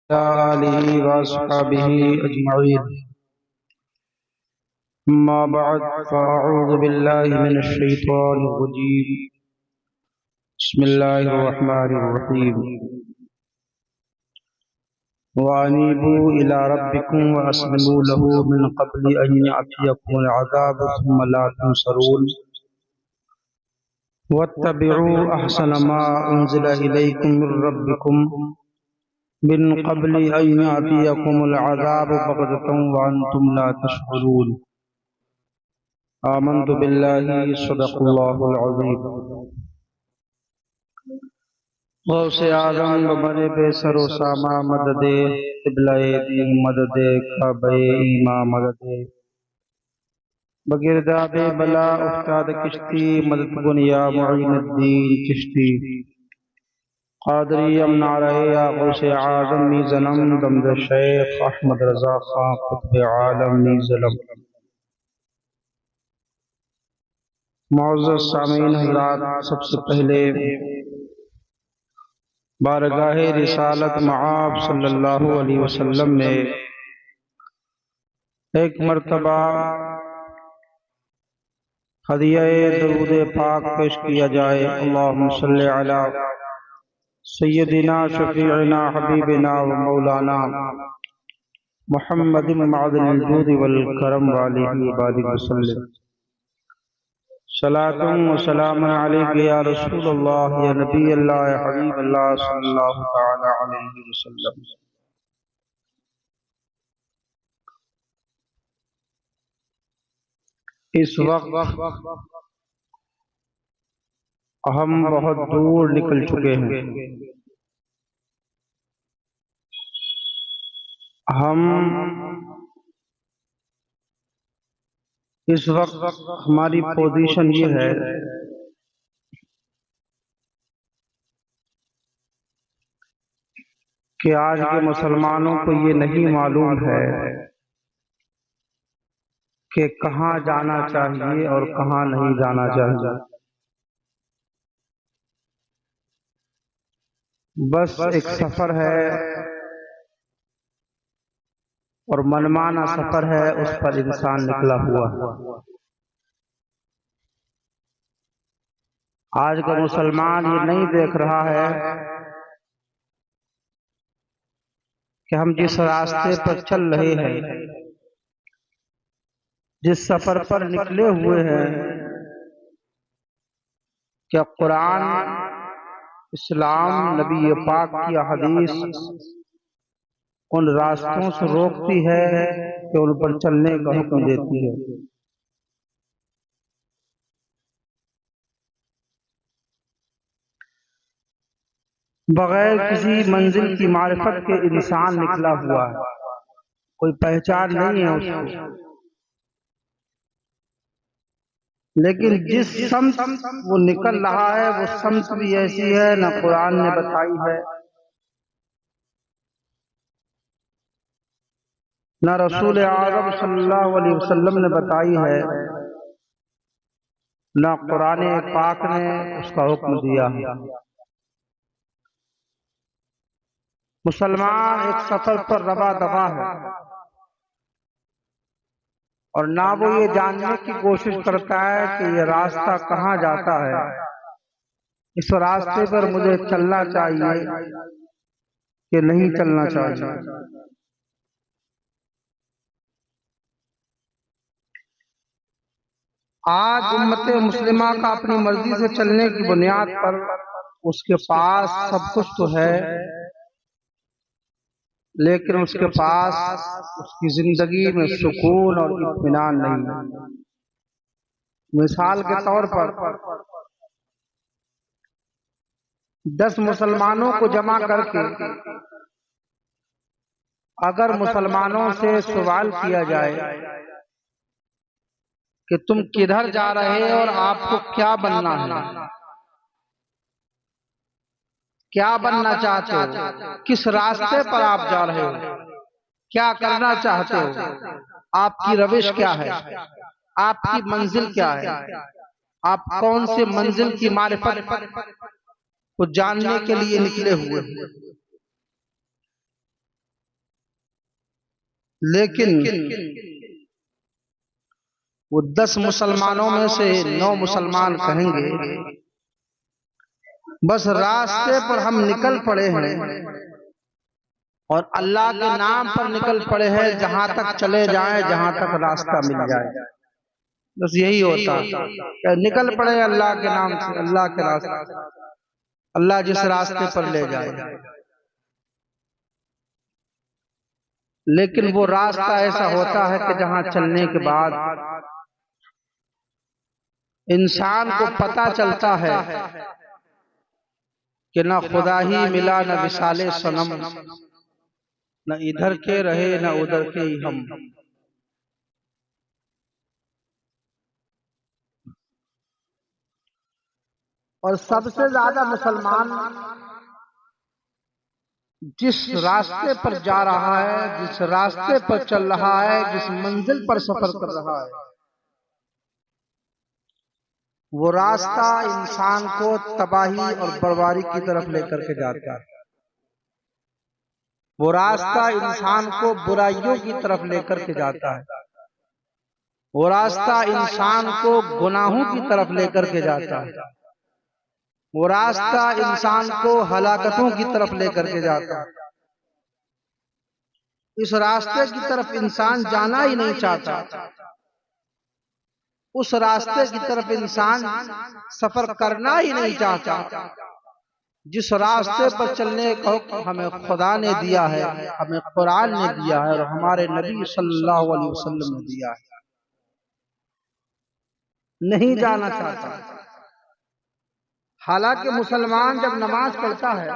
आलिहि व अस्हाबिहि अजमईन। अम्मा बअद फ़अऊज़ु बिल्लाहि मिनश शैतानिर रजीम। बिस्मिल्लाहिर रहमानिर रहीम। व अनीबू इला रब्बिकुम व अस्लिमू लहू मिन क़ब्लि अन यअतियकुमुल अज़ाबु सुम्मा ला तुनसरून वत्तबिऊ अहसना मा उन्ज़िला इलैकुम मिर रब्बिकुम मिन क़ब्लि अन यअतियकुमुल अज़ाबु बग़ततन व अंतुम ला तशऊरून। आमन्तु बिल्लाहि सदक़ल्लाहुल अज़ीम। गौसे आज़म व बरे बेसरो सामा मददे क़िबला-ए दीन मददे काबा-ए ईमा मददे बगिरदाबे बला उस्ताद किश्ती मदद गुनिया मुईनुद्दीन चिश्ती क़ादरी नारे या गौसे आज़म नी ज़नम दमद शेख अहमद रज़ा खां क़ुत्ब आलम नी ज़लम। मुअज़्ज़ज़ सामीन हज़रात, सबसे पहले बारगाह रिसालत मआब सल्लल्लाहु अलैहि वसल्लम में एक मर्तबा हदिया-ए दरूद पाक पेश किया जाए। अल्लाहुम्मा सल्लि अला सय्यदिना शफ़ीइना हबीबिना व मौलाना मुहम्मदिन मअदिनिल जूदि वल करम व आलिहि व बारिक वसल्लम। सलातुन व सलामुन अलैका या रसूलल्लाह या नबी अल्लाह या हबीब अल्लाह सल्लल्लाहु तआला अलैहि वसल्लम। इस वक्त हम बहुत दूर निकल चुके हैं। हम इस वक्त हमारी पोजीशन ये है कि आज के मुसलमानों को ये नहीं मालूम है कि कहाँ जाना चाहिए और कहाँ नहीं जाना चाहिए। बस एक सफर है और मनमाना सफर है, उस पर इंसान निकला हुआ है। आज का मुसलमान ये नहीं देख रहा है कि हम जिस रास्ते पर चल रहे हैं, जिस सफर पर निकले हुए हैं, क्या कुरान, इस्लाम, नबी पाक की हदीस उन रास्तों से रोकती है कि उन पर चलने का हुक्म देती है। बगैर किसी मंजिल की मारिफत के इंसान निकला हुआ है, कोई पहचान नहीं है उसको। लेकिन जिस समत वो निकल रहा है वो समत भी ऐसी है ना कुरान ने बताई है, ना रसूल आज़म सल्लल्लाहु अलैहि वसल्लम ने बताई है, ना कुरान पाक ने उसका हुक्म दिया है। मुसलमान एक सफर पर रवा दवा है और ना वो ये जानने की कोशिश करता है कि ये रास्ता कहाँ जाता है, इस रास्ते पर मुझे चलना चाहिए कि नहीं चलना चाहिए। आज उम्मत मुस्लिमा का अपनी मर्जी से चलने की बुनियाद पर उसके पास सब कुछ तो है, लेकिन उसके पास उसकी जिंदगी में सुकून और इत्मीनान नहीं है। मिसाल के तौर पर 10 मुसलमानों को जमा करके अगर मुसलमानों से सवाल किया जाए कि तुम किधर जा रहे हो और आपको क्या बनना है, क्या बनना चाहते हो, किस रास्ते पर आप जा रहे हो, क्या करना चाहते हो, आपकी रविश क्या है, आपकी मंजिल क्या है, आप कौन से मंजिल की मारिफत को जानने के लिए निकले हुए हैं। लेकिन वो 10 मुसलमानों में से 9 मुसलमान कहेंगे बस रास्ते पर हम निकल पड़े हैं और अल्लाह के नाम पर निकल पड़े हैं, जहां तक चले जाएं, जहां तक रास्ता मिल जाए। बस यही होता है, निकल पड़े अल्लाह के नाम से, अल्लाह के रास्ते, अल्लाह जिस रास्ते पर ले जाए। लेकिन वो रास्ता ऐसा होता है कि जहां चलने के बाद इंसान को पता चलता है कि न खुदा ही मिला, न विसाले सनम, न इधर के रहे न उधर के ही हम। और सबसे ज्यादा मुसलमान जिस रास्ते पर जा रहा है, जिस रास्ते पर चल रहा है, जिस मंजिल पर सफर कर रहा है, वो रास्ता इंसान को तबाही और बर्बादी की तरफ लेकर के जाता है। वो रास्ता इंसान को बुराइयों की तरफ लेकर के जाता है। वो रास्ता इंसान को गुनाहों की तरफ लेकर के जाता है। वो रास्ता इंसान को हलाकतों की तरफ लेकर के जाता है। इस रास्ते की तरफ इंसान जाना ही नहीं चाहता। उस रास्ते की तरफ इंसान सफर करना ही नहीं चाहता। जिस रास्ते पर चलने को हमें खुदा ने दिया है, हमें कुरान ने दिया है और हमारे नबी सल्लल्लाहु अलैहि वसल्लम ने दिया है, नहीं जाना चाहता। हालांकि मुसलमान जब नमाज पढ़ता है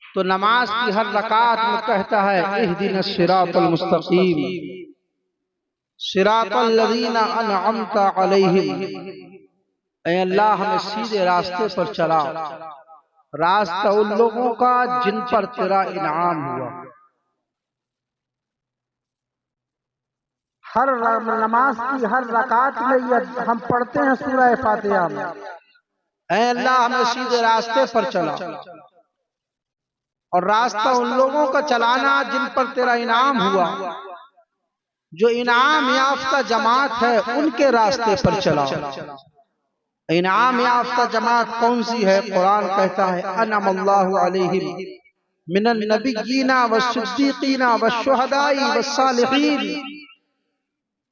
तो नमाज की हर रकात में कहता है इहदिनस सिरातल मुस्तकीम सिरातल लज़ीना अनअमता अलैहिम, ऐ अल्लाह हमें सीधे रास्ते पर चला, रास्ता उन लोगों का जिन पर तेरा इनाम हुआ। हर नमाज की हर रकात में ये हम पढ़ते हैं सूरह फातिहा में, ऐ अल्लाह हमें सीधे रास्ते पर चला, और रास्ता उन लोगों का चलाना जिन पर तेरा इनाम हुआ। जो इनाम याफ्ता जमात है उनके रास्ते पर चला। इनाम याफ्ता जमात कौन सी है? कुरान कहता है अनअमल्लाहु अलैहिम मिनन नबिय्यीना वस्सिद्दीकीना वश्शुहदाई वस्सालिहीन।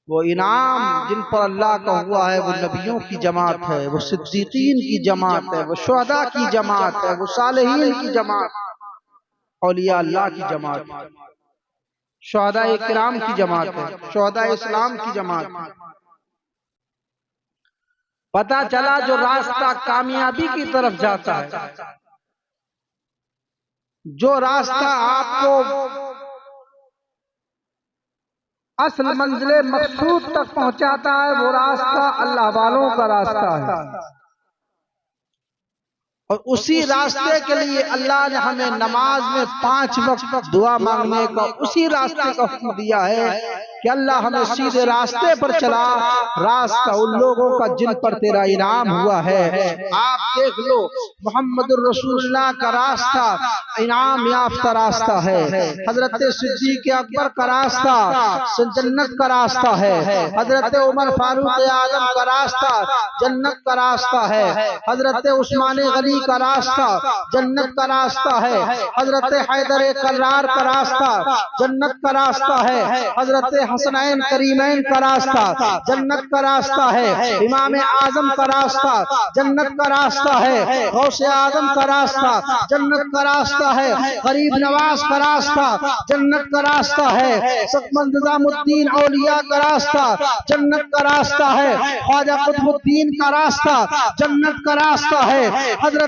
वो इनाम जिन पर अल्लाह का हुआ है वो नबियों की जमात है, वो सिद्दीकीन की जमात है, वो शुहदा की जमात है, वो सालिहीन की जमात, औलिया अल्लाह की जमात है, शुहदा इकराम की जमात है, शुहदा इस्लाम की जमात। पता चला जो रास्ता कामयाबी की तरफ जाता है, जो रास्ता आपको असल मंजिले मकसूद तक पहुंचाता है, वो रास्ता अल्लाह वालों का रास्ता है। और उसी रास्ते के लिए अल्लाह ने हमें नमाज में 5 वक्त दुआ मांगने का, उसी रास्ते का हुक्म दिया है कि अल्लाह हमें सीधे रास्ते पर चला, रास्ता उन लोगों का जिन पर तेरा इनाम हुआ है। आप देख लो मोहम्मदुर रसूलुल्लाह का रास्ता इनाम याफ्ता रास्ता है, हजरत सिद्दीक अकबर का रास्ता जन्नत का रास्ता है, हजरत उमर फारूक आजम का रास्ता जन्नत का रास्ता है, हजरत उस्मान गनी का रास्ता जन्नत का रास्ता है, हजरत हैदर कर्रार का रास्ता जन्नत का रास्ता है, हजरत हसनैन करीमैन का रास्ता जन्नत का रास्ता है, इमाम आजम का रास्ता जन्नत का रास्ता है, गौसे आजम का रास्ता जन्नत का रास्ता है, गरीब नवाज का रास्ता जन्नत का रास्ता है, सकमंद निजामुद्दीन औलिया का रास्ता जन्नत का रास्ता है, ख्वाजा कुतुबुद्दीन का रास्ता जन्नत का रास्ता है, हजरत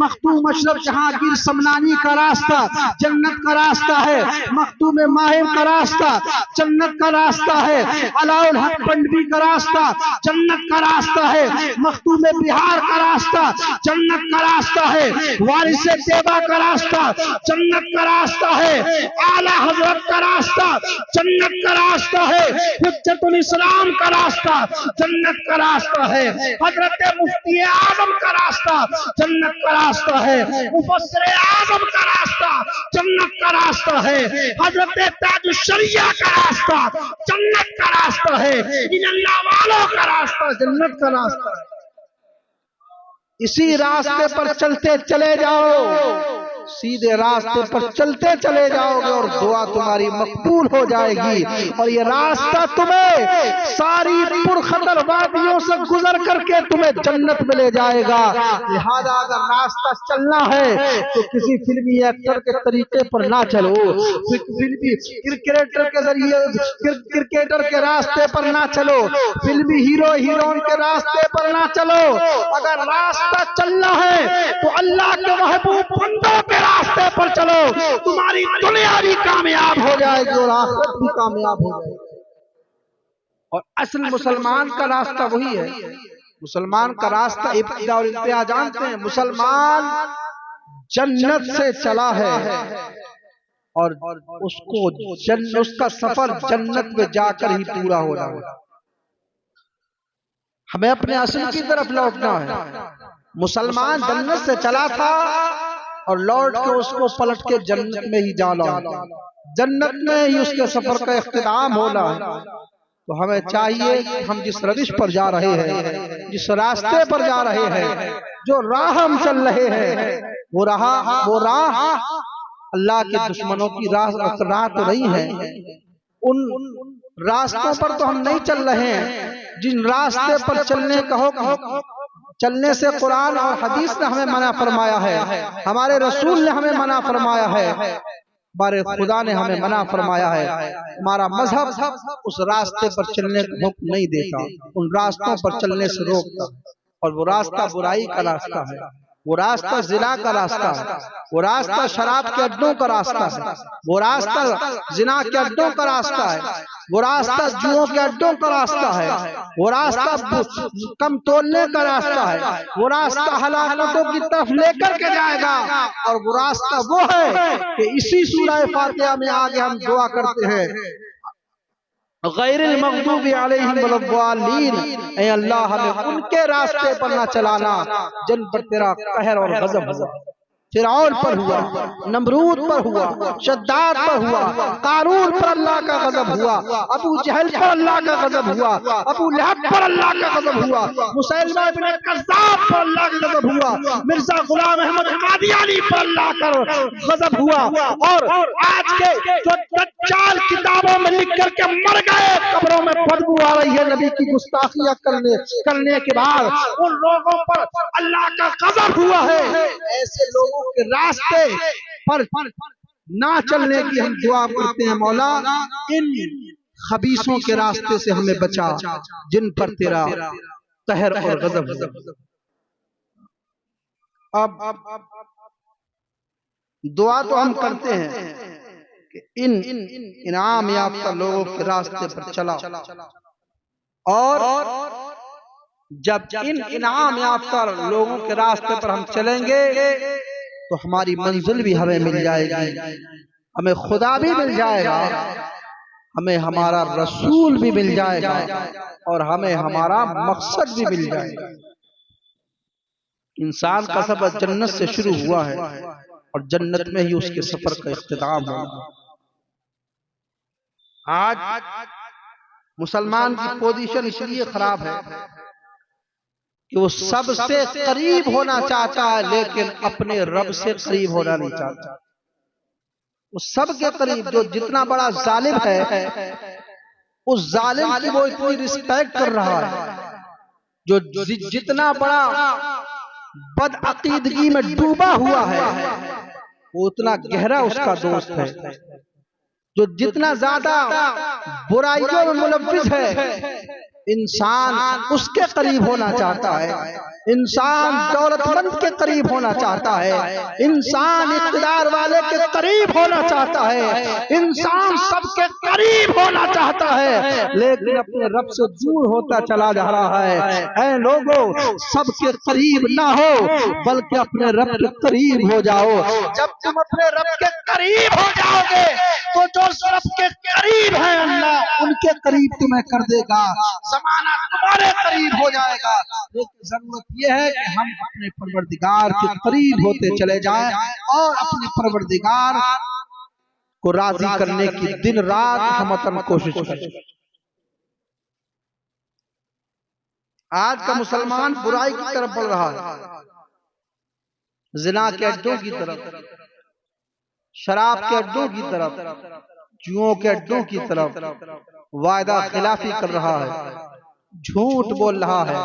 मखदूम अशरफ जहांगीर समनानी का रास्ता जन्नत का रास्ता है, मखदूम माहिर का रास्ता जन्नत का रास्ता है, अलाउल हक पंडवी का रास्ता जन्नत का रास्ता है, मखदूम बिहार का रास्ता जन्नत का रास्ता है, वारिस देवा का रास्ता जन्नत का रास्ता है, आला हजरत का रास्ता जन्नत का रास्ता है, हुज्जतुल इस्लाम का रास्ता जन्नत का रास्ता है, हजरत मुफ्ती आजम का रास्ता जन्नत का रास्ता है, मुफस्सिर आजम का रास्ता जन्नत का रास्ता है, हजरत ताजुश्शरिया का रास्ता जन्नत का रास्ता है, इन अल्लाह वालों का रास्ता जन्नत का रास्ता है। इसी रास्ते पर चलते चले जाओ, सीधे रास्ते पर चलते चले जाओगे और दुआ तुम्हारी मकबूल हो जाएगी। और ये रास्ता तुम्हें सारी पुरखतर वादियों से गुजर करके तुम्हें जन्नत में ले जाएगा। लिहाजा अगर रास्ता चलना है तो किसी फिल्मी एक्टर के तरीके पर ना चलो, फिल्मी क्रिकेटर के जरिए क्रिकेटर के रास्ते पर ना चलो, फिल्मी हीरो हीरोइन के रास्ते पर ना चलो। अगर रास्ता चलना है तो अल्लाह के महबूब बंदों के रास्ते पर चलो, तुम्हारी दुनिया भी कामयाब हो जाएगी और आखिरत भी कामयाब हो जाएगी। और असल मुसलमान का रास्ता वही है। मुसलमान का रास्ता इब्तिदा और इंतहा जानते हैं। मुसलमान जन्नत से चला है और उसको उसका सफर जन्नत में जाकर ही पूरा होना है। हमें अपने असल की तरफ लौटना है। मुसलमान जन्नत से चला था और लौट के उसको पलट के जन्नत में ही जाना, जन्नत में ही उसके सफर का इख्तिताम होना। तो हमें चाहिए कि हम जिस रविश पर जा रहे हैं, जिस रास्ते पर जा रहे हैं, जो राह हम चल रहे हैं, वो राह अल्लाह के दुश्मनों की राह तो नहीं है। उन रास्तों पर तो हम नहीं चल रहे हैं जिन रास्ते पर चलने का हुक्म चलने से कुरान और हदीस ने हमें मना फरमाया है, हमारे रसूल ने हमें मना फरमाया है, हमारे खुदा ने हमें मना फरमाया है। हमारा मजहब उस रास्ते पर चलने का हुक्म नहीं देता, उन रास्तों पर चलने से रोकता। और वो रास्ता बुराई का रास्ता है, वो रास्ता जिना का रास्ता है, वो रास्ता शराब के अड्डों का रास्ता है, वो रास्ता जिना के अड्डों का रास्ता है, वो रास्ता जुओं के अड्डों का रास्ता है, वो रास्ता कम तोलने का रास्ता है, वो रास्ता हलाकतों की तरफ लेकर के जाएगा। और वो रास्ता वो है कि इसी सूरह फातिहा में आगे हम दुआ करते हैं, गैरिल मग़दूबि अलैहिम वलद्दालीन, ऐ अल्लाह हमें उनके रास्ते पर न चलाना जिन पर तेरा कहर और गज़ब हुआ। फिरौन पर हुआ, नमरूद पर हुआ, शद्दाद पर हुआ, कारून पर अल्लाह का गज़ब हुआ, अबू जहल पर अल्लाह का गज़ब हुआ, अबू लहब पर अल्लाह का गज़ब हुआ, मुसैलमा इब्न कज़्ज़ाब पर अल्लाह का गज़ब हुआ, मिर्जा गुलाम अहमद कादियानी पर अल्लाह का गज़ब हुआ। और आज के जो दज्जाल किताबों में लिख करके मर गए, कब्रों में बदबू आ रही है नबी की गुस्ताखियां करने के बाद, उन लोगों पर अल्लाह का गज़ब हुआ है। ऐसे लोगों के रास्ते पर ना चलने की हम दुआ करते हैं, मौला इन खबीसों के रास्ते से हमें बचा जिन पर तेरा कहर और गज़ब हुआ। अब दुआ तो हम करते हैं कि इन इनाम याफ्ता लोगों के रास्ते पर चला, और जब इन इनाम याफ्ता लोगों के रास्ते पर हम चलेंगे तो हमारी मंजिल भी हमें मिल जाएगी, हमें खुदा भी मिल जाएगा, हमें हमारा रसूल भी मिल जाएगा, और हमें हमारा मकसद भी मिल जाएगा। इंसान का सफर जन्नत से शुरू हुआ है और जन्नत में ही उसके सफर का इख्तिताम होगा। आज मुसलमान की पोजीशन इसलिए खराब है कि वो सबसे करीब होना चाहता है लेकिन अपने रब से करीब होना नहीं चाहता। वो सबके करीब, जो जितना बड़ा जालिम है उस जालिम की वो इतनी रिस्पेक्ट कर रहा है, जो जितना बड़ा बदअकीदगी में डूबा हुआ है वो उतना गहरा उसका दोस्त है, जो जितना ज्यादा बुराइयों में मुलव्विस है इंसान उसके करीब होना चाहता है, इंसान दौलतमंद के करीब होना चाहता है, इंसान इक़्तिदार वाले के करीब होना चाहता है, इंसान सबके करीब होना चाहता है, लेकिन अपने रब से दूर होता चला जा रहा है। ऐ लोगों, सबके करीब ना हो बल्कि अपने रब के करीब हो जाओ। जब तुम अपने रब के करीब हो जाओगे तो जो रब के करीब है अल्लाह उनके करीब तुम्हें कर देगा, ज़माना तुम्हारे करीब हो जाएगा। लेकिन जरूरत यह है कि हम अपने परवरदिगार के करीब होते चले जाएं और अपने परवरदिगार को राजी करने की दिन रात हमतन कोशिश करें। आज का मुसलमान बुराई की तरफ बढ़ रहा है, जिना के अड्डों की तरफ, शराब के अड्डों की तरफ, जुओं के अड्डों की तरफ, वायदा खिलाफी कर रहा है, झूठ बोल रहा है,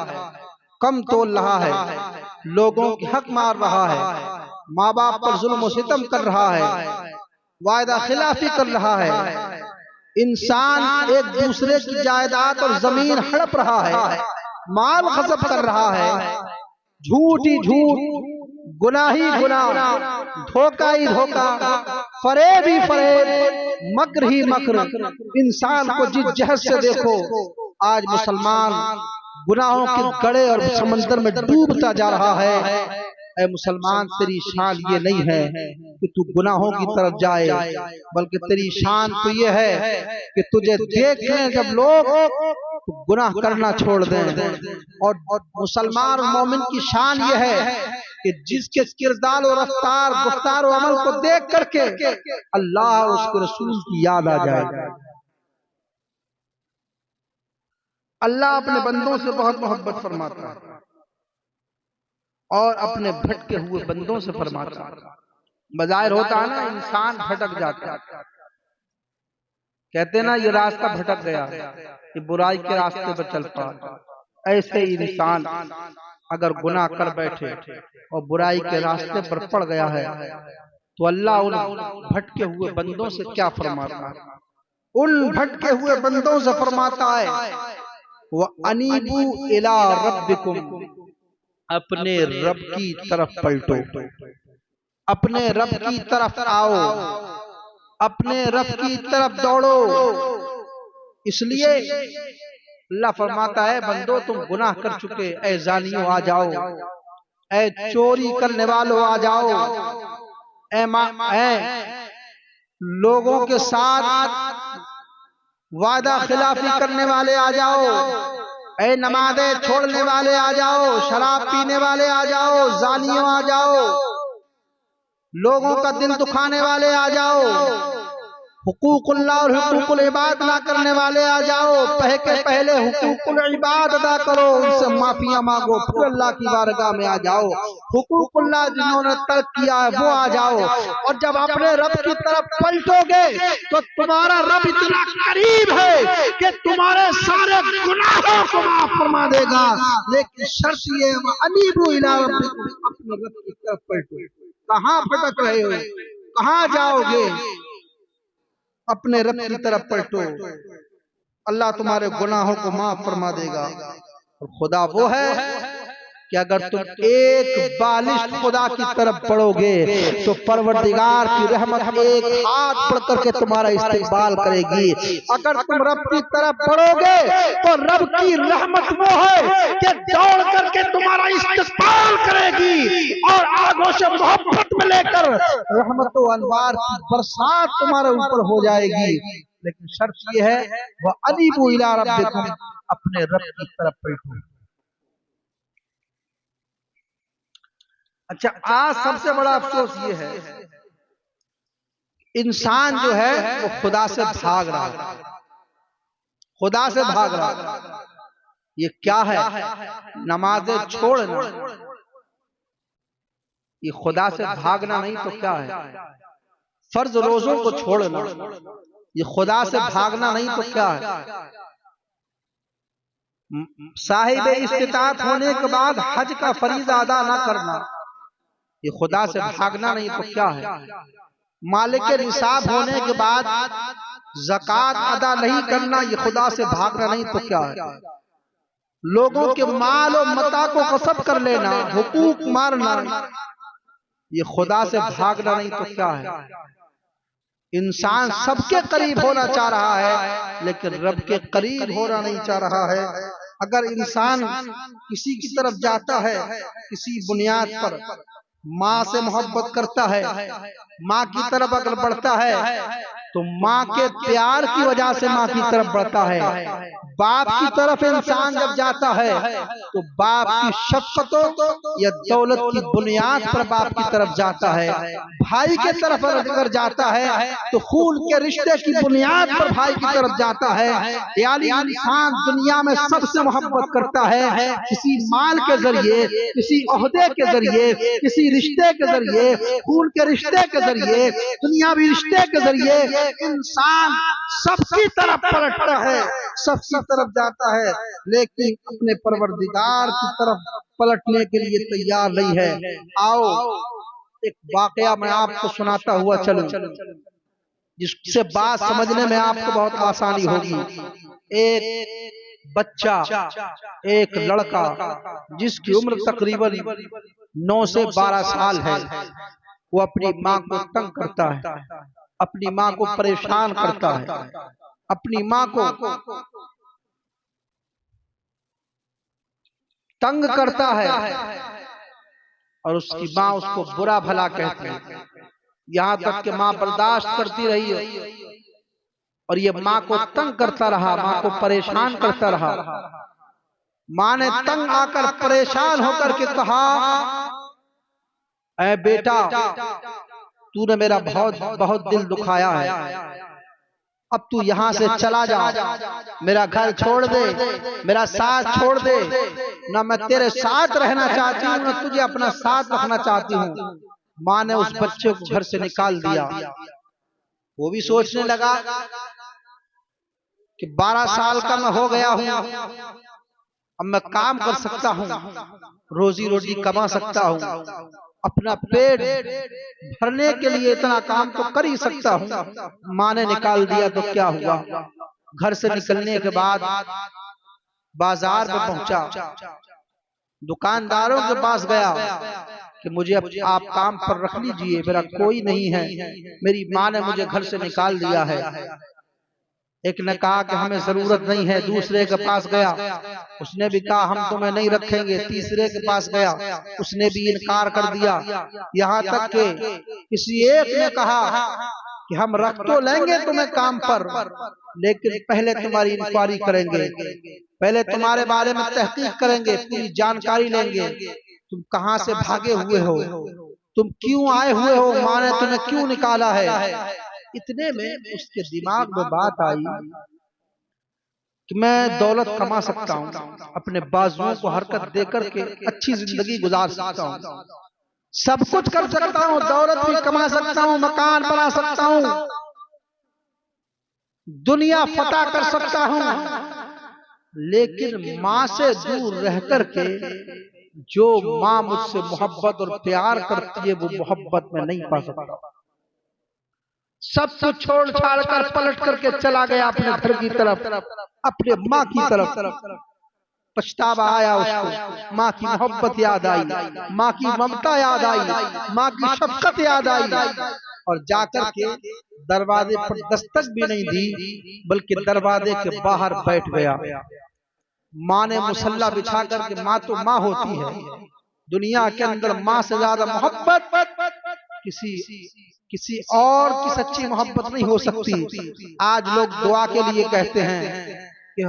कम तोल रहा है, लोगों की हक मार रहा है, माँ बाप पर जुल्म और सितम कर रहा है, वायदा खिलाफी कर रहा है, इंसान एक दूसरे की जायदाद और जमीन हड़प रहा है, माल गजब कर रहा है, झूठ ही झूठ, गुनाह ही गुनाह, धोखा ही धोखा, फरेब ही फरेब, मक्र ही मक्र। इंसान को जिस जहर से देखो, आज मुसलमान गुनाहों के गड़े और समंदर में डूबता जा रहा है। ऐ मुसलमान, तेरी शान ये नहीं है कि तू गुनाहों की तरफ जाए, बल्कि तेरी शान तो ये है कि तुझे देख लें जब लोग तो गुनाह करना छोड़ दें। और मुसलमान मोमिन की शान ये है कि जिसके किरदार और रफ्तार, गुफ्तार और अमल को देख करके अल्लाह और उसके रसूल की याद आ जाए। अल्लाह अपने बंदों से बहुत मोहब्बत फरमाता है और अपने भटके हुए बंदों से फरमाता है। बजाहिर होता है ना, इंसान भटक जाता है, कहते ना ये रास्ता भटक गया, ये बुराई के रास्ते पर चल पड़ा। ऐसे ही इंसान अगर गुनाह कर बैठे और बुराई के रास्ते पर पड़ गया है तो अल्लाह उन भटके हुए बंदों से क्या फरमाता है? उन भटके हुए बंदों से फरमाता है, वह अनीबू इला रब्बिकुम, अपने रब की तरफ पलटो, अपने रब की तरफ आओ, अपने रब की तरफ दौड़ो। इसलिए अल्लाह फरमाता है, बंदो तुम गुनाह कर चुके, ऐ जानियों आ जाओ, ऐ चोरी करने वालों आ जाओ, ऐ लोगों के साथ वादा खिलाफी करने वाले आ जाओ, ऐ नमाज़ें छोड़ने वाले आ जाओ, शराब पीने वाले आ जाओ, जानियों आ जाओ, लोगों का दिल दुखाने वाले आ जाओ, हुकूकुल्लाह और हुकूकुल इबाद ना करने वाले आ जाओ। पहले हुकूकुल इबाद अदा करो, उनसे माफिया मांगो, फिर अल्लाह की बारगाह में आ जाओ। हुकूकुल्लाह जिन्होंने तर्क किया है वो आ जाओ। और जब अपने रब की तरफ पलटोगे तो तुम्हारा रब इतना करीब है कि तुम्हारे सारे गुनाहों को माफ फरमा देगा। लेकिन शर्त ये है, अनीबू इला रब्बिकुम, अपने रब की तरफ पलटो। कहाँ भटक रहे हो, कहाँ जाओगे? अपने रब की तरफ पलटो, अल्लाह तुम्हारे गुनाहों को माफ फरमा देगा। और खुदा वो है कि अगर तुम एक बालिश खुदा की तरफ पढ़ोगे तो परवरदिगार की रहमत एक हाथ बढ़ करके तुम्हारा इस्तेमाल करेगी। अगर तुम रब की तरफ पढ़ोगे तो रब की रहमत वो है कि दौड़ करके तुम्हारा इस्तेमाल करेगी और आगोश से मोहब्बत में लेकर रहमत व अनवार की बरसात तुम्हारे ऊपर हो जाएगी। लेकिन शर्त यह है, वह अनीबू इला रब्बिकुम, अपने रब की तरफ पलटो। अच्छा, आज सबसे बड़ा अफसोस ये है, इंसान जो है वो खुदा से भाग रहा है, खुदा से भाग रहा है। ये क्या है? नमाजें छोड़ना, ये खुदा से भागना नहीं तो क्या है? फर्ज रोजों को छोड़ना, ये खुदा से भागना नहीं तो क्या है? साहिब इस्तिताअत होने के बाद हज का फरीज़ा अदा ना करना, ये खुदा से भागना नहीं तो क्या है? मालिक निसाब होने के बाद ज़कात अदा नहीं करना, ये खुदा से भागना नहीं तो क्या है? लोगों के माल और मता को गस्ब कर लेना, हुकूक मारना, ये खुदा से भागना नहीं तो क्या है? इंसान सबके करीब होना चाह रहा है लेकिन रब के करीब होना नहीं चाह रहा है। अगर इंसान किसी की तरफ जाता है, किसी बुनियाद पर माँ से मोहब्बत करता है, माँ की तरफ अगर बढ़ता है तो माँ के प्यार की वजह से माँ की तरफ बढ़ता है। बाप की तरफ इंसान जब जाता है तो बाप की शफ़क़तों या दौलत की बुनियाद पर बाप की तरफ जाता है। भाई के तरफ अगर जाता है तो खून के रिश्ते की बुनियाद पर भाई की तरफ जाता है। यानी इंसान दुनिया में सबसे मोहब्बत करता है किसी माल के जरिए, किसी ओहदे के जरिए, किसी रिश्ते के जरिए, खून के रिश्ते के जरिए, दुनियावी रिश्ते के जरिए इंसान सबकी तरफ पलटता है, सबकी तरफ जाता है, लेकिन अपने परवरदिगार की तरफ पलटने के लिए तैयार नहीं है। आओ एक वाकया मैं आपको सुनाता हुआ चलूं, जिससे बात समझने में आपको बहुत आसानी होगी। एक बच्चा, एक लड़का जिसकी उम्र तकरीबन 9 से 12 साल है, वो अपनी माँ को तंग करता है, अपनी माँ को परेशान करता है, अपनी माँ को तंग करता है और उसकी माँ उसको बुरा भला कहती है। यहाँ तक कि माँ बर्दाश्त करती रही है और ये माँ को तंग करता रहा, माँ को परेशान करता रहा। माँ ने तंग आकर परेशान होकर के कहा, ऐ बेटा तूने मेरा बहुत दिल दुखाया है, अब तू यहाँ से चला जा, मेरा घर छोड़ दे, मेरा साथ छोड़ दे। ना मैं तेरे साथ रहना चाहती हूँ, ना तुझे अपना साथ रखना चाहती हूँ। माँ ने उस बच्चे को घर से निकाल दिया। वो भी सोचने लगा कि 12 साल का मैं हो गया हूँ, अब मैं काम कर सकता हूँ, रोजी रोटी कमा सकता हूँ, अपना पेट भरने के लिए इतना काम तो कर ही सकता हूँ। माँ ने निकाल दिया तो क्या हुआ? घर से निकलने के बाद बाजार में पहुंचा, दुकानदारों के पास गया कि मुझे आप काम पर रख लीजिए, मेरा कोई नहीं है, मेरी माँ ने मुझे घर से निकाल दिया है। एक ने कहा कि हमें जरूरत नहीं है, दूसरे के पास गया, उसने भी कहा हम तुम्हें नहीं रखेंगे, तीसरे के पास गया, उसने भी इनकार कर दिया। यहाँ तक कि किसी एक ने कहा कि हम रख तो लेंगे तुम्हें काम पर, लेकिन पहले तुम्हारी इंक्वायरी करेंगे, पहले तुम्हारे बारे में तहकीक करेंगे, पूरी जानकारी लेंगे, तुम कहाँ से भागे हुए हो, तुम क्यों आए हुए हो, माँ ने तुम्हें क्यों निकाला है। इतने में उसके दिमाग में बात आई कि मैं दौलत कमा सकता हूँ, अपने बाजुओं को हरकत देकर के अच्छी जिंदगी गुजार सकता हूँ, सब कुछ कर सकता हूँ, दौलत भी कमा सकता हूँ, मकान बना सकता हूँ, दुनिया फतह कर सकता हूँ, लेकिन माँ से दूर रह करके जो माँ मुझसे मोहब्बत और प्यार करती है वो मोहब्बत में नहीं पा सकता। सब कुछ छोड़ छाड़ कर पलट करके चला गया अपने घर की तरफ, अपने माँ की तरफ। पछतावा आया उसको, माँ की मोहब्बत याद आई, माँ की ममता याद आई, माँ की शफकत याद आई, और जाकर के दरवाजे पर दस्तक भी नहीं दी, बल्कि दरवाजे के बाहर बैठ गया। माँ ने मुसल्ला बिछा करके, माँ तो माँ होती है, दुनिया के अंदर माँ से ज्यादा मोहब्बत किसी और की सच्ची मोहब्बत नहीं हो सकती। आज लोग दुआ के लिए कहते हैं कि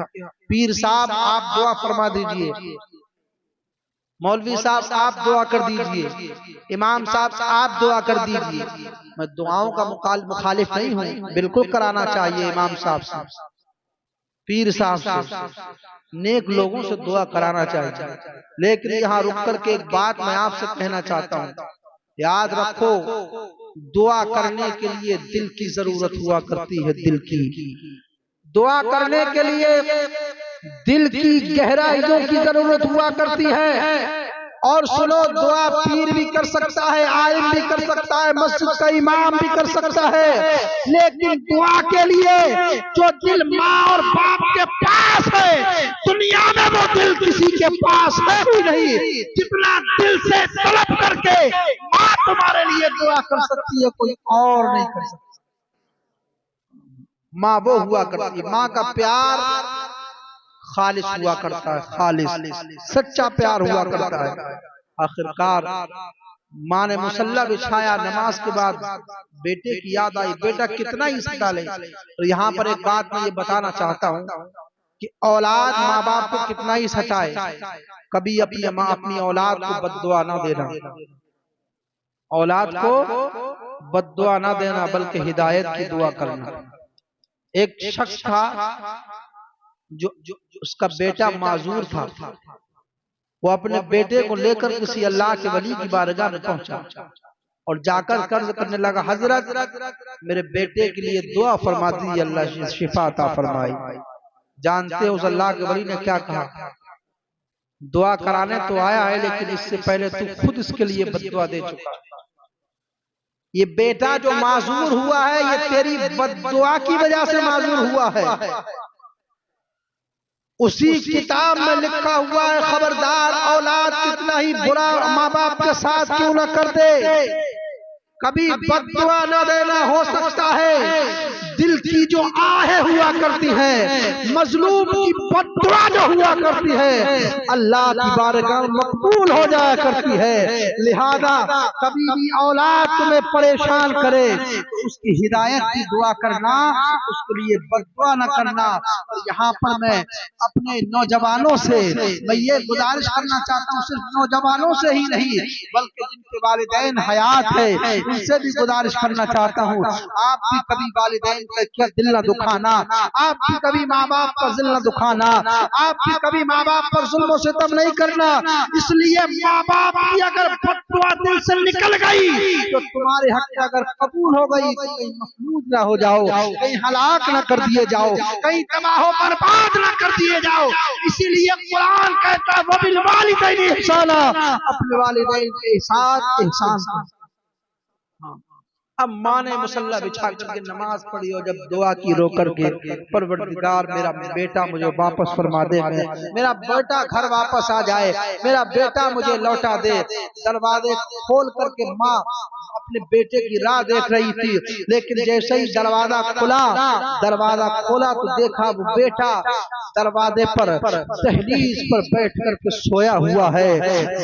पीर साहब आप दुआ फरमा दीजिए, मौलवी साहब आप दुआ कर दीजिए, इमाम साहब आप दुआ कर दीजिए। मैं दुआओं का मुखालिफ नहीं हूँ, बिल्कुल कराना चाहिए इमाम साहब से, पीर साहब से, नेक लोगों से दुआ कराना चाहिए। लेकिन यहाँ रुक करके एक बात मैं आपसे कहना चाहता हूँ, याद रखो दुआ करने के लिए दिल की जरूरत हुआ करती है, दिल की दुआ करने के लिए दिल की गहराइयों की जरूरत हुआ करती है। और सुनो, दुआ पीर भी कर सकता है, आलिम भी कर सकता है, मस्जिद का इमाम भी कर सकता है, लेकिन दुआ के लिए जो दिल माँ और बाप के पास है, दुनिया में वो दिल किसी के पास है ही नहीं जितना दिल से तलब करके माँ तुम्हारे लिए दुआ कर सकती है, कोई और नहीं कर सकता। माँ वो हुआ करती है, माँ का प्यार खालिस हुआ करता है, खालिस सच्चा प्यार हुआ करता है। आखिरकार माँ ने मुसल्ला बिछाया, नमाज के बाद बेटे की याद आई, बेटा कितना ही डाले। तो यहाँ पर एक बात मैं ये बताना चाहता हूँ कि औलाद माँ बाप को कितना ही सताए, कभी अपनी औलाद को बद्दुआ ना देना, औलाद को बद्दुआ ना देना, बल्कि हिदायत की दुआ करना। एक शख्स था जो उसका बेटा माजूर था, वो अपने बेटे को लेकर किसी अल्लाह के वली की बारगाह में पहुंचा और जाकर कर्ज करने लगा, हजरत मेरे बेटे के लिए दुआ फरमा दी, अल्लाह शिफा अता फरमाई। जानते हो उस अल्लाह के वली ने क्या कहा? दुआ कराने तो आया है, लेकिन इससे पहले तू खुद इसके लिए बद्दुआ दे चुका है। ये बेटा जो माजूर हुआ है, ये तेरी बद्दुआ की वजह से माजूर हुआ है। उसी किताब में लिखा हुआ है, खबरदार औलाद कितना ही बुरा माँ बाप के साथ क्यों न कर दे, कभी बद्दुआ न देना। हो सकता है दिल की जो आहें हुआ करती है, मजलूम की बद्दुआ जो हुआ करती है, अल्लाह की बारगाह मकबूल हो जाया करती है। लिहाजा कभी भी औलाद तुम्हें परेशान करे तो उसकी हिदायत की दुआ करना, उसके लिए बद्दुआ न करना। और यहाँ पर मैं अपने नौजवानों से मैं ये गुजारिश करना चाहता हूँ, सिर्फ नौजवानों से ही नहीं बल्कि जिनके वालिदैन हयात है उनसे भी गुजारिश करना चाहता हूँ, आप भी कभी वालिदैन का दिल न दुखाना, आप भी कभी माँ बाप का दिल न दुखाना, आप भी कभी माँ बाप पर जुल्म सितम नहीं करना। इसलिए माँ बाप की अगर फतवा दिल से निकल गई तो तुम्हारे हक में अगर कबूल हो गई तो कहीं मफलूज ना हो जाओ, कहीं हलाक न कर दिए जाओ, कहीं तबाह बर्बाद न कर दिए जाओ। इसीलिए कुरान कहता है वबिल वालिदैन ihsana, अपने वालिदैन के साथ एहसान। अब माँ ने मुसल्ला बिछा करके नमाज पढ़ी और जब दुआ की रो करके, परवरदिगार मेरा बेटा मुझे वापस फरमा दे, मेरा बेटा घर वापस आ जाए, मेरा बेटा मुझे लौटा दे। दरवाजे खोल करके माँ अपने बेटे की राह देख रही थी, लेकिन जैसे ही दरवाजा खोला तो देखा वो बेटा दरवाजे पर दहलीज पर बैठ करके सोया हुआ है।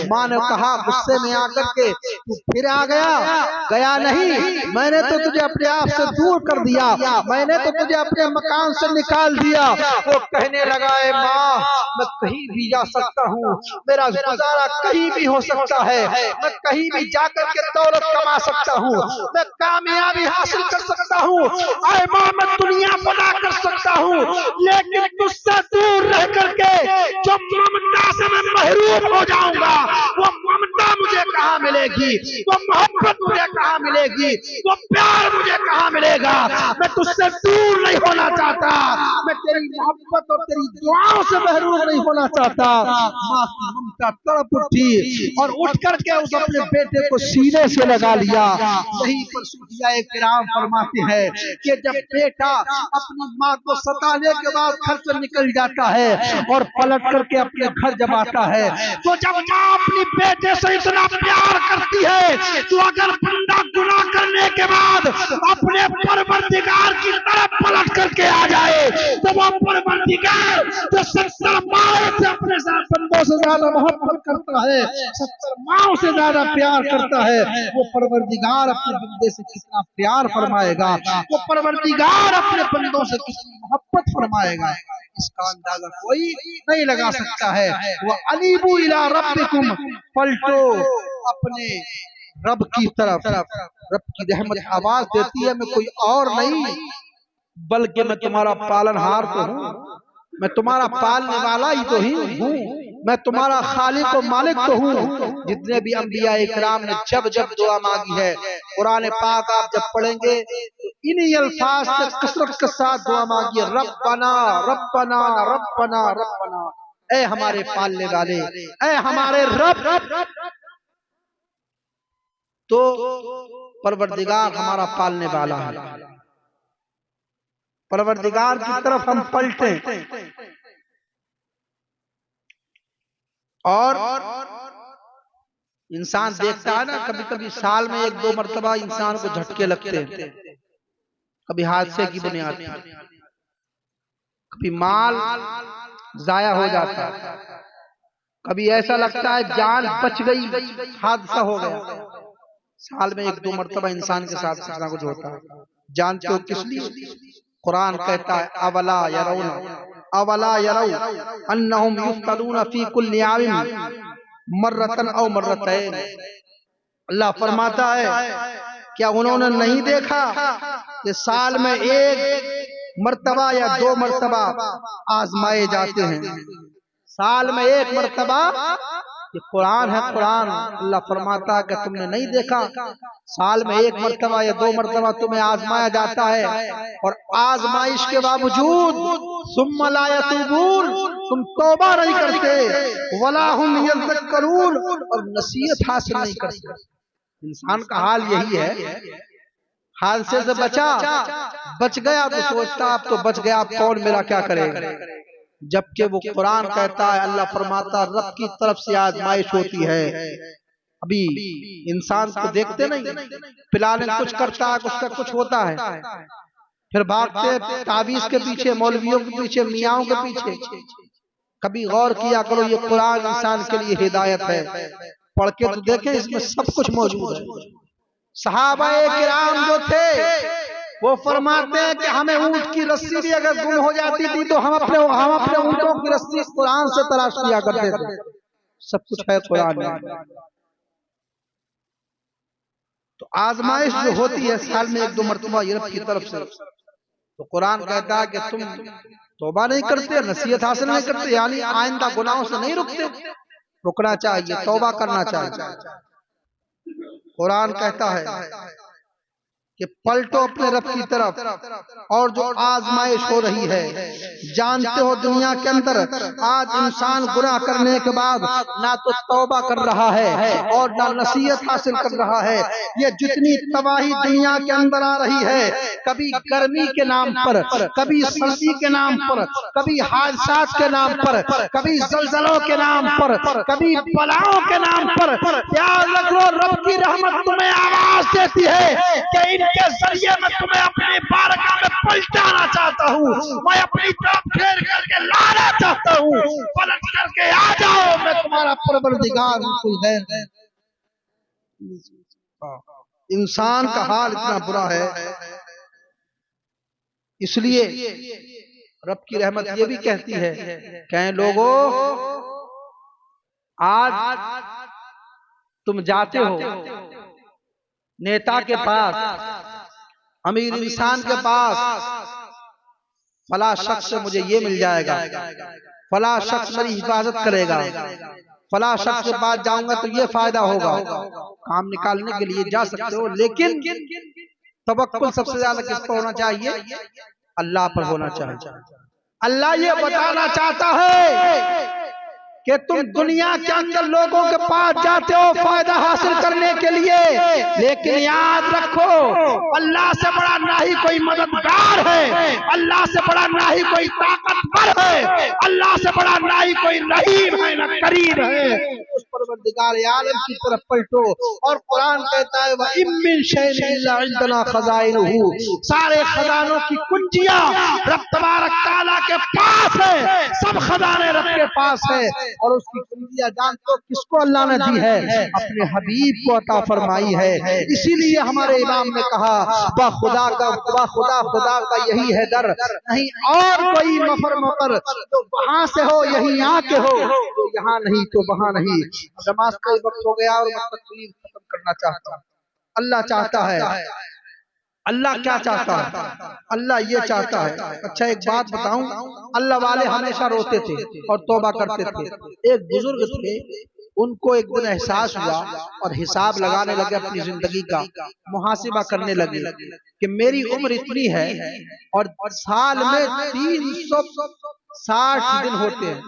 माँ ने कहा गुस्से में आकर के, तू फिर आ गया नहीं, मैंने तो तुझे अपने आप से दूर कर दिया, मैंने तो तुझे अपने मकान से निकाल दिया। वो कहने लगा, है माँ मैं कहीं भी जा सकता हूँ, मेरा गुजारा कहीं भी हो सकता है, मैं कहीं भी जाकर के दौलत कमा सकता हूँ, मैं कामयाबी हासिल कर सकता हूँ, अरे माँ मैं दुनिया बना कर सकता हूँ, लेकिन तुझसे दूर रह करके जो ममता से मैं महरूम हो जाऊंगा, वो ममता मुझे कहाँ मिलेगी, वो मोहब्बत मुझे कहाँ मिलेगी, वो प्यार मुझे कहाँ मिलेगा। मैं तुझसे दूर नहीं होना चाहता, मैं तेरी मोहब्बत और तेरी दुआओं से महरूम नहीं होना चाहता। माँ की ममता तड़प उठी और उठ करके उस अपने बेटे को सीने से लगा लिया। यहीं पर सूफियाए किराम फरमाते हैं कि जब बेटा अपनी माँ को सताने के बाद घर से निकल जाता है और पलट करके अपने घर जब आता है, तो जब माँ अपनी बेटे से इतना प्यार करती है तो अगर बंदा गुनाह करने के बाद अपने परवरदिगार की तरफ पलट करके आ जाए तो वो परवरदिगार जो 70 माओ से अपने साथ बंदों से ज्यादा मोहब्बत करता है, 70 माओ से ज्यादा प्यार करता है, वो परवरदिगार अपने बंदे से कितना प्यार फरमाएगा, वो परवरदिगार अपने बंदों से कितनी मोहब्बत फरमाएगा, इसका अंदाजा कोई नहीं लगा सकता है। वो अनीबू इला रब्बिकुम, पलटो अपने रब की तरफ। रब की रहमत आवाज देती है, मैं कोई और नहीं बल्कि मैं तुम्हारा पालनहार तो हूँ, मैं तुम्हारा पालने वाला ही तो ही हूँ, मैं तुम्हारा खालिक और मालिक तो हूँ। जितने भी अंबिया इकराम ने जब जब दुआ मांगी है, कुरान पाक आप जब पढ़ेंगे तो इन्हीं अल्फाज से कसरत के साथ दुआ मांगी है, रब्बना रब्बना रब्बना रब्बना, ऐ हमारे पालने वाले, ऐ हमारे रब। तो परवरदिगार हमारा पालने वाला है, परवरदिगार की तरफ हम पलटे। और इंसान देखता है ना, कभी कभी साल में 1-2 मरतबा इंसान को झटके लगते हैं, कभी हादसे की बुनियाद पर, कभी माल जाया हो जाता है, कभी ऐसा लगता है जान बच गई, हादसा हो गया। साल में एक दो मरतबा इंसान के साथ कुछ ना कुछ होता है। जानते हो किस लिए? कुरान कहता है अवला यरौ अन्नहुम युफ्तनून फी कुल्ली आमिन मर्रतन औ मर्रतैन। अल्लाह फरमाता है क्या उन्होंने नहीं देखा कि साल में एक मर्तबा या दो मर्तबा आजमाए जाते हैं। साल में एक मर्तबा, ये कुरान है, कुरान अल्लाह फरमाता है कि तुमने नहीं देखा साल में एक मर्तबा या दो मर्तबा तुम्हें आजमाया जाता है, और आजमाइश के बावजूद सुम्मा ला यतूबून, तुम तौबा नहीं करते, वला हुम यज़क्करून, और नसीहत हासिल नहीं करते। इंसान का हाल यही है, हादसे से बच गया तो सोचता अब तो बच गया, अब कौन मेरा क्या करेगा। जबकि वो कुरान कहता है, अल्लाह फरमाता रब की तरफ से आजमाइश होती है। अभी इंसान को देखते नहीं, पिलाने कुछ करता है, उसका कुछ होता है, फिर भागते ताबीज के पीछे, मौलवियों के पीछे, मियाओं के पीछे। कभी गौर किया करो, ये कुरान इंसान के लिए हिदायत है। पढ़ के तो देखें, इसमें सब कुछ मौजूद है। सहाबाए किराम जो थे वो फरमाते हैं कि हमें ऊंट की रस्सी भी अगर गुम हो जाती थी तो हम अपने ऊंटों की रस्सी कुरान से तलाश किया करते थे। सब कुछ है कुरान में। तो आजमाइश जो होती है साल में एक दो मरतबा रब की तरफ से, तो कुरान कहता है कि तुम तौबा नहीं करते, नसीहत हासिल नहीं करते, यानी आइंदा गुनाहों से नहीं रुकते। रुकना चाहिए, तौबा करना चाहिए। कुरान कहता है कि पलटो अपने रब की तरफ, और जो आजमाइश हो रही है, जानते हो दुनिया के अंदर आज इंसान गुनाह करने के बाद ना तो तौबा कर रहा है और ना नसीहत हासिल कर रहा है। ये जितनी तबाही दुनिया के अंदर आ रही है, कभी गर्मी के नाम पर, कभी सर्दी के नाम पर, कभी हादसात के नाम पर, कभी जलजलों के नाम पर, कभी बलाओं के नाम पर, याद रखो रब की रहमत तुम्हें आवाज देती है कि के जरिए मैं तुम्हें अपनी बारगाह में पलटाना चाहता हूँ, मैं अपनी तरफ फेर करके लाना चाहता हूँ, पलट करके आ जाओ, मैं तुम्हारा परवरदिगार हूँ, कोई है। इंसान का हाल इतना बुरा है, इसलिए रब की रहमत ये भी कहती है, कहें लोगों आज तुम जाते हो नेता के पास, अमीर इंसान के पास, फला शख्स से मुझे ये मिल जाएगा, फला शख्स मेरी हिफाजत करेगा, फला शख्स के पास जाऊंगा तो ये फायदा होगा। काम निकालने के लिए जा सकते हो, लेकिन तवक्कुल सबसे ज्यादा किस पर होना चाहिए? अल्लाह पर होना चाहिए। अल्लाह ये बताना चाहता है कि तुम दुनिया के अंदर लोगों के पास जाते हो फायदा हासिल करने के लिए, लेकिन याद रखो अल्लाह से बड़ा ना ही कोई मददगार है, अल्लाह से बड़ा ना ही कोई ताकतवर है, अल्लाह से बड़ा ना ही कोई रहीम है, ना करीम है। उस परवरदिगार आलम की तरफ पलटो। और कुरान कहता है व इम मिन शैइन इल्ला इंदना खज़ाइनुहु, सारे खजानों की कुंजियां रब तबारक तआला के पास है, सब खजाने रब के पास है। और उसकी कुंजियां जानते हो किसको अल्लाह ने दी है? अपने हबीब को अता फरमाई है। इसीलिए हमारे इमाम ने कहा खुदा का यही है दर, नहीं और कोई मफर मकर, तो वहां से हो यही यहाँ के हो, तो यहाँ नहीं तो वहां नहीं। नमाज का वक्त हो गया और मैं तकरीर खत्म करना चाहता हूँ। अल्लाह चाहता है, अल्लाह क्या चाहता है? अल्लाह ये चाहता है। अच्छा एक बात बताऊं, अल्लाह वाले हमेशा रोते थे और तौबा करते थे। एक बुजुर्ग थे, उनको एक दिन एहसास हुआ और हिसाब लगाने लगे अपनी जिंदगी का, मुहासिबा करने लगे कि मेरी उम्र इतनी है और साल में 360 दिन होते हैं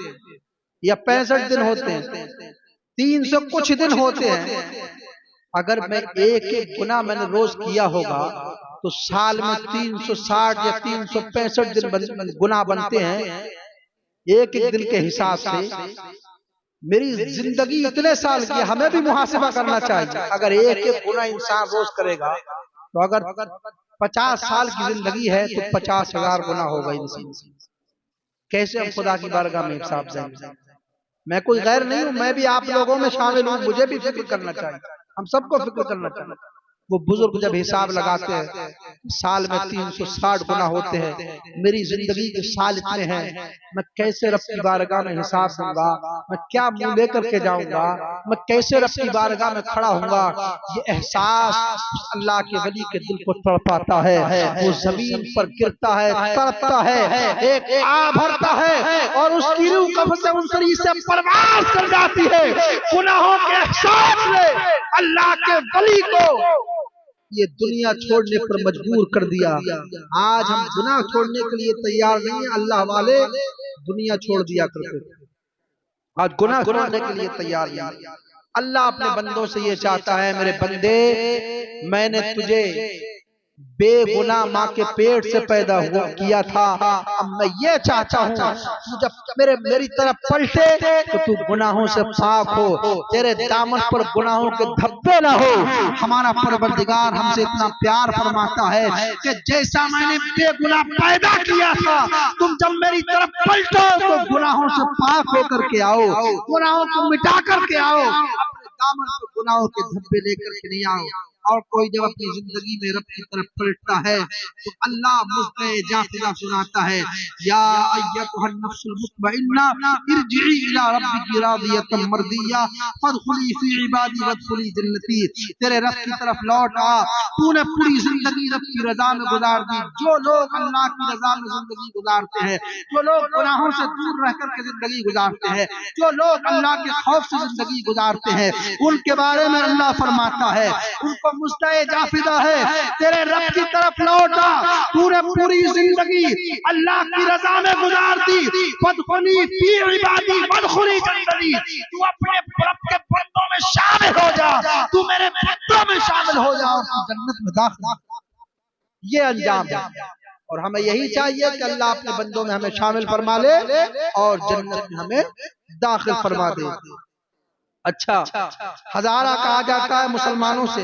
या 65 दिन होते हैं, 300 कुछ दिन होते हैं। अगर मैं एक एक गुना मैंने रोज किया होगा तो साल में 360 या 365 दिन गुना बनते हैं। एक एक दिन के हिसाब से मेरी जिंदगी इतने साल की, हमें भी मुहासिबा करना चाहिए। अगर एक एक गुना इंसान रोज करेगा तो अगर 50 साल की जिंदगी है तो 50,000 गुना होगा इंसान। कैसे हम खुदा की बारगाह में हिसाब देंगे? मैं कोई गैर नहीं हूं, मैं भी आप लोगों में शामिल हूं, मुझे भी फिक्र करना चाहिए, हम सबको फिक्र करना चाहिए। वो बुजुर्ग जब हिसाब लगाते हैं साल में 360 गुना होते हैं, मेरी जिंदगी के साल इतने हैं, मैं कैसे रब की बारगाह में हिसाब दूंगा, मैं क्या मुंह लेकर के जाऊंगा, मैं कैसे रब की बारगाह में खड़ा होऊंगा। ये एहसास अल्लाह के वली के दिल को तड़पाता है, वो जमीन पर गिरता है, तड़पता है, एक आ भरता है और उसकी रूह कब्र से उनसरी से परवास कर जाती है। गुनाहों के एहसास ने अल्लाह के वली को ये दुनिया छोड़ने पर मजबूर कर दिया। आज हम गुनाह छोड़ने के लिए तैयार नहीं है, अल्लाह वाले दुनिया छोड़ दिया करते थे, आज गुनाह छोड़ने के लिए तैयार नहीं। अल्लाह अपने बंदों से ये चाहता है, मेरे बंदे मैंने तुझे बेगुनाह माँ के पेट से पैदा हुआ किया था, अब मैं ये चाहता हूँ तू जब मेरी तरफ पलटे तो तू गुनाहों से पाक हो, तेरे दामन पर गुनाहों के धब्बे ना हो। हमारा परवरदिगार हमसे इतना प्यार फरमाता है कि जैसा मैंने बेगुनाह पैदा किया था, तुम जब मेरी तरफ पलटो तो गुनाहों से पाक होकर के आओ, गुनाहों को मिटा करके आओ, अपने दामन पर गुनाहों के धब्बे लेकर के नहीं आओ। और कोई जब अपनी जिंदगी में रब की तरफ पलटता है तो अल्लाह मुझे जाफिला सुनाता है, या अय्युहन नफ्सुल मुतमइन्ना इरजिई इला रब्बिकी रादियतम मर्दिया फदखुली फी इबादी वदखुली जन्नती। तेरे रब की तरफ लौट आ, तूने पूरी जिंदगी रब की रजा में गुजार दी। जो लोग अल्लाह की रजा में जिंदगी गुजारते हैं, जो लोग गुनाहों से दूर रह करके जिंदगी गुजारते हैं, जो लोग अल्लाह के खौफ से जिंदगी गुजारते हैं, उनके बारे में अल्लाह फरमाता है उनको मुस्ताए जाफिदा है, तेरे रब की तरफ लौटा, तूने पूरी जिंदगी अल्लाह की रजा में गुजार दी, फदखुली फी इबादी वदखुली जन्नती, तू अपने रब के बंदों में शामिल हो जा, तू मेरे बंदों में शामिल हो जा और तू जन्नत में दाखिल। ये अंजाम है और हमें यही चाहिए कि अल्लाह अपने बंदों में हमें शामिल फरमा ले और जन्नत में हमें दाखिल फरमा दे। अच्छा, हजारा कहा जाता है मुसलमानों से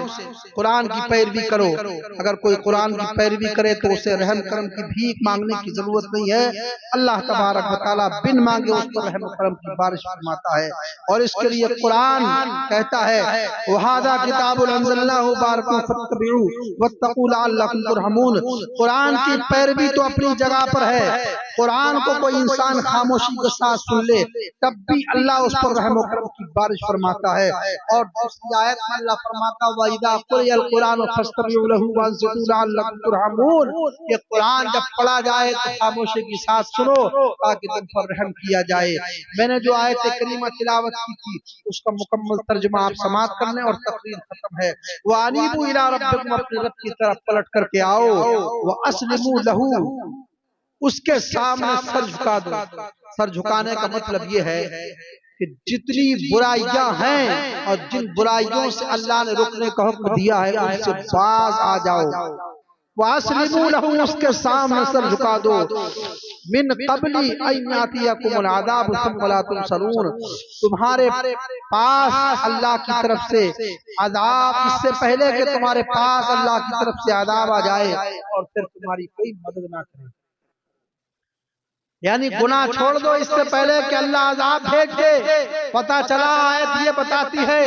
कुरान की पैरवी करो, अगर कोई कुरान की पैरवी करे तो उसे रहम करम की भीख मांगने की जरूरत नहीं है, अल्लाह तबारक व तआला बिन मांगे उस पर रहम करम की बारिश फरमाता है। और इसके लिए कुरान कहता है वहादा किताबुल अंज़लनाहु मुबारकुन फत्तबिऊ वत्तकू लअल्लकुम तुरहमून। कुरान की पैरवी तो अपनी जगह पर है, कुरान को कोई इंसान खामोशी के साथ सुन ले तब भी अल्लाह उस पर रहम करम की बारिश फरमाता है। और दूसरी आयत में अल्लाह फरमाता है वइदा कुरियल कुरान फस्तमिउ लहु वअनसितू लअल्लकुम तुरहमून। ये कुरान जब पढ़ा जाए तो खामोशी के साथ सुनो ताकि तुम पर रहम किया जाए। मैंने जो आयत करीमा तिलावत की थी उसका मुकम्मल तर्जुमा आप समाप्त करने और तकरीर खत्म है। व अनीबू इला रब्बिकुम, अपने रब की तरफ पलट करके आओ, व अस्लिमू लहू, उसके सामने सर झुका दो। सर झुकाने का मतलब ये है कि जितनी बुराइयां हैं और जिन बुराइयों से अल्लाह ने रुकने का हुक्म दिया है उनसे बाज आ जाओ। वास्लिमू लहू, उसके सामने सर झुका दो। मिन क़ब्ली अन यातियकुमुल अज़ाब सुम्मा ला तुनसरून, तुम्हारे पास अल्लाह की तरफ से अजाब, इससे पहले कि तुम्हारे पास अल्लाह की तरफ से अजाब आ जाए और फिर तुम्हारी कोई मदद ना करे। यानी गुनाह छोड़ दो इससे पहले कि अल्लाह अजाब भेज दे। पता चला आयत ये बताती है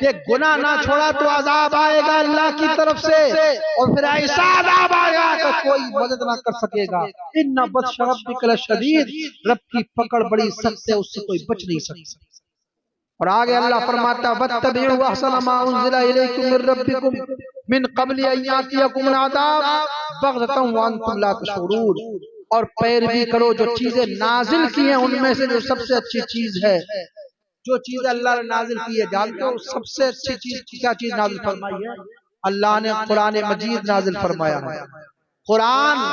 कि गुनाह ना छोड़ा तो अजाब आएगा अल्लाह की तरफ से और फिर ऐसा अजाब आएगा कि कोई मदद ना कर सकेगा। इन्ना बत्श रब्बिका लशदीद, रब की पकड़ बड़ी सख्त है, उससे कोई बच नहीं सकता। और आगे अल्लाह फरमाता वत्तबिउ अहसन मा उनज़िला इलैकुम मिर रब्बिकुम मिन क़ब्लि अन यातियकुमुल अज़ाब बग़तन व अंतुम ला तशऊरून। और पैरवी करो जो चीजें नाजिल की हैं उनमें से जो सबसे अच्छी चीज है, जो चीज अल्लाह ने नाजिल की है, जानते हो सबसे अच्छी चीज क्या चीज नाजिल फरमाई है? अल्लाह ने कुरान मजीद नाजिल फरमाया है। कुरान,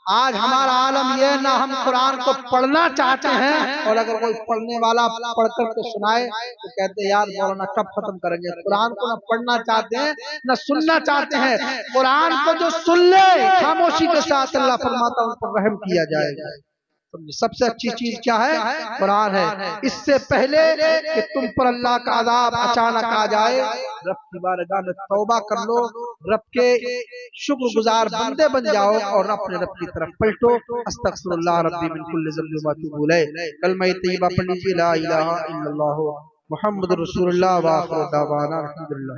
आज हमारा आलम यह ना हम कुरान को पढ़ना चाहते हैं और अगर कोई पढ़ने वाला पढ़ कर के सुनाए तो कहते हैं यार मौलाना कब खत्म करेंगे। कुरान को ना पढ़ना चाहते हैं ना सुनना चाहते हैं। कुरान को जो सुन ले खामोशी के साथ अल्लाह फरमाता उन पर रहम किया जाएगा। सबसे अच्छी चीज क्या है? कुरान है। इससे पहले कि तुम पर अल्लाह का अज़ाब अचानक आ जाए, रब की बारगाह में तौबा कर लो, रब के शुक्रगुजार बंदे बन जाओ और अपने रब की तरफ पलटो। अस्तगफिरुल्लाह रब्बी मिन कुल्लि ज़ंबि व अतूबु इलैह। कलमा तय्यबा पढ़ लीजिए, ला इलाहा इल्लल्लाह मुहम्मदुर रसूलुल्लाह व आखिरु दावाना अल्हम्दुलिल्लाह।